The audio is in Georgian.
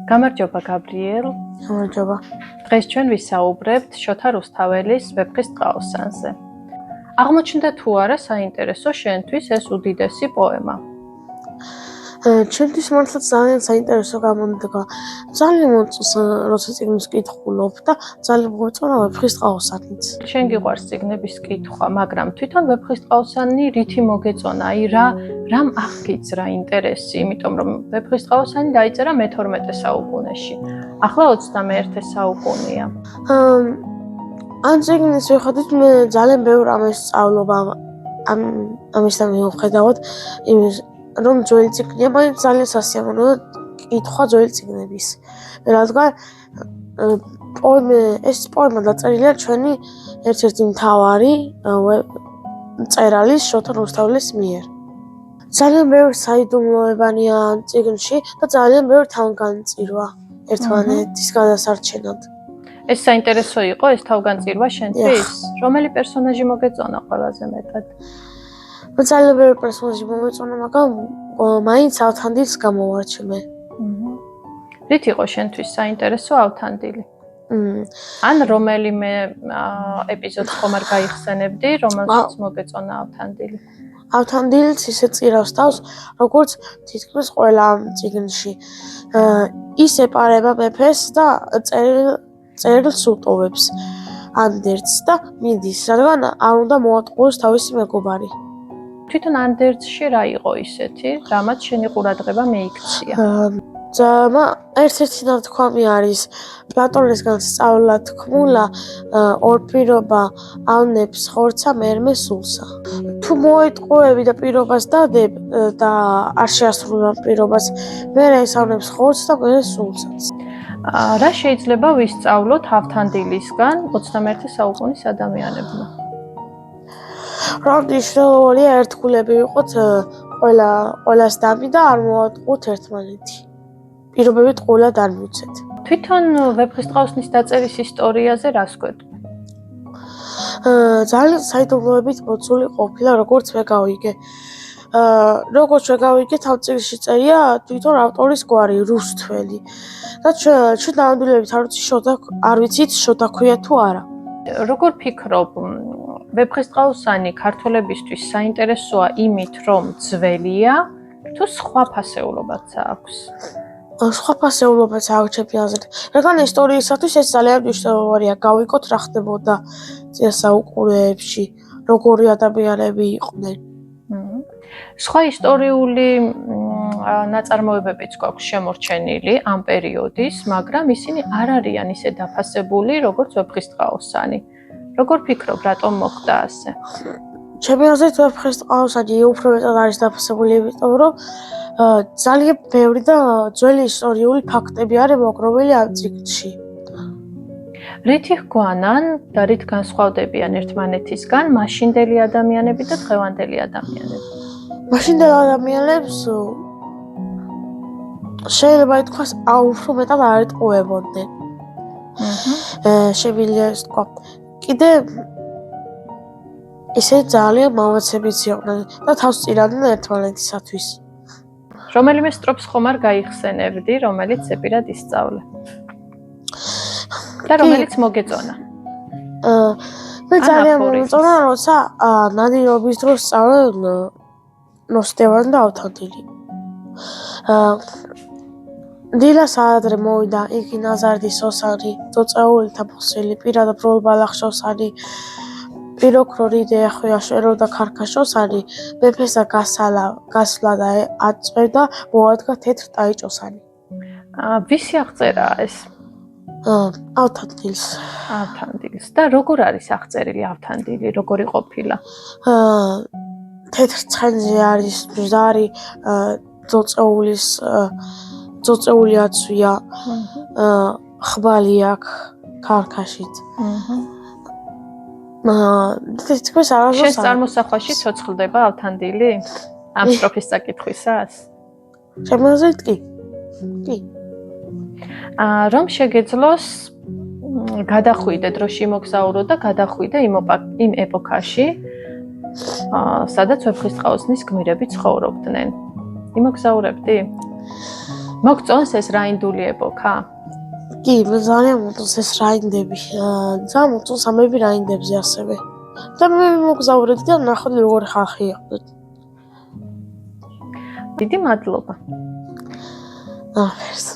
გამარჯობა გაბრიელ. გამარჯობა. დღეს ჩვენ ვისაუბრებთ შოთა რუსთაველის ვეფხის ტყაოსანზე. აღმოჩნდა თუ არა საინტერესო შენთვის ეს უდიდესი პოემა? ჩემთვის მართლა ძალიან საინტერესო გამოდგა. ძალიან მომწონს როცა წიგნს ვკითხულობ და ძალიან მომწონა ვეფხის ტყაოსანიც. შენ გიყვარს წიგნების კითხვა, მაგრამ თვითონ ვეფხის ტყაოსანი რითი მოგეწონა? აი რამ აღგიძრა ინტერესი, იმიტომ რომ ვეფხის ტყაოსანი დაიწერა მე-12 საუკუნეში. ახლა 21 საუკუნეა. ამ წიგნის მიხედვით მე ძალიან ბევრ რამეს სწავლობ ამისთან მიუხედავად იმის რომ ძველი წიგნია, მაინც ძალიან სასიამოვნოა კითხვა ძველი წიგნების. რადგან ეს პოემა დაწერილია ჩვენი ერთ-ერთი მთავარი მწერალის შოთა რუსთაველის მიერ. ძალიან ბევრი საიდუმლოებანია ამ წიგნში და ძალიან ბევრი თავგანწირვა ერთმანეთის გადასარჩენად. ეს საინტერესო იყო ეს თავგანწირვა შენთვის? რომელი პერსონაჟი მოგეწონა ყველაზე მეტად? ძალიან ბევრი პერსონაჟი მომეწონა, მაგრამ მაინც ავთანდილს გამოვარჩინე. რით იყო შენთვის საინტერესო ავთანდილი? ან რომელიმე ეპიზოდს ხომ არ გაიხსენებდი, რომელშიც მოგეწონა ავთანდილი? ავთანდილიც ისე წირავს თავს, როგორც თითქმის ყველა ამ წიგნში. ის ეპარება მეფეს და წერილს უტოვებს ანდერძს და მიდის, რადგან არ უნდა მოატყუოს თავისი მეგობარი. თვითონ ანდერძში რა იყო ისეთი, რამაც შენი ყურადღება მეიქცია? ერთ-ერთი ნათქვამი არის პლატონისგან სწავლა თქმულა ორ პირობა ავნებს ხორცა მერმე სულსა. თუ მოეტყუები და პირობას დადებ და არ შეასრულებ პირობას, მერე ეს ავნებს ხორცს და მერე სულსაც. რა შეიძლება ვისწავლოთ ავთანდილისგან 21 საუკუნის ადამიანებმა? რომ მნიშვნელოვანია ერთგულები ვიყოთ ყველას დამი და არ მოვატყუოთ ერთმანეთი. პირობებით ყოლად არ მივცეთ. თვითონ ვეფხის ტყაოსნის დაწერის ისტორიაზე რას გვეტყვი? ძალიან საიდუმლოებით მოცული ყოფილა, როგორც მე გავიგე. როგორც მე გავიგე, ამ წიგნში წერია თვითონ ავტორის გვარი რუსთველი. და ჩვენ ნამდვილებით არ ვიცით შოთა ქვია თუ არა. როგორ ფიქრობ, ვეფხის ტყაოსანი ქართველებისთვის საინტერესოა იმით, რომ ძველია, თუ სხვა ფასეულობაც აქვს? სხვა ფასეულობაც აქვს ჩემი აზრით. რადგან ისტორიისათვის ეს ძალიან მნიშვნელოვანია, გავიგოთ რა ხდებოდა წინა საუკუნეებში, როგორი ადამიანები იყვნენ. სხვა ისტორიული ნაწარმოებებიც გვაქვს შემორჩენილი ამ პერიოდის, მაგრამ ისინი არ არიან ისე დაფასებული, როგორც ვეფხის ტყაოსანი. როგორ ფიქრობ, რატომ მოხდა ასე? ჩემი აზრით ვეფხის ტყაოსანი უფრო მეტად არის დაფასებული, იმიტომ რომ ძალიან ბევრი და ძველი ისტორიული ფაქტები არის მოგროვილი ამ წიგნში. რითი ჰგვანან და რით განსხვავდებიან ერთმანეთისგან მაშინდელი ადამიანები და დღევანდელი ადამიანები? მაშინდელ ადამიანებს შეიძლება ითქვას უფრო მეტად არ ეტყუებოდნენ. შემიძლია ეს თქვა. კიდე ისე ძალიან მამაცებიც იყვნენ და თავს წირდნენ ერთმანეთისათვის. რომელიმე სტროფს ხომ არ გაიხსენებდი, რომელიც ეპირად ისწავლე? და რომელიც მოგეწონა? მე ძალიან მომწონა, როცა ნადირობის დროს სწავლე ნოსტევანი და ავთანდილი. დილას ადრე მოვიდა იგი ნაზარდის ოსანი, წოწეულითა ფოსილი, პირადა ბროლ-ბალახშოსანი, პიროქრო რიდე ახვიაშერო და ქარქაშოსანი, მეფესა გასვლა და აწვევდა, მოადგა თეთრ ტაიჭოსანი. ვისი აღწერაა ეს? ავთანდილს. ავთანდილს. და როგორ არის აღწერილი ავთანდილი, როგორი ყოფილა? თეთრ ცხენზე არის მზარი, წოწეული აცვია, ხბალი აქვს ქარქაშით. თითქოს არასდროს შენ წარმოსახვაში ცოცხლდება ავთანდილი? ამ სტროფის წაკითხვისას? ჩემი აზრით კი. კი. რომ შეგეძლოს გადახვიდე დროში მოგზაურო და გადახვიდე იმ ეპოქაში, სადაც ვეფხის ტყაოსნის გმირები ცხოვრობდნენ. იმოგზაურებდი? მოგწონს ეს რაინდული ეპოქა? კი, ძალიან მოწონს ეს რაინდები. ძალიან მოწონს ამები რაინდებზე ასევე. და მე მოგზაურები და ნახოთ როგორი ხალხი იყვნენ. დიდი მადლობა. მერს.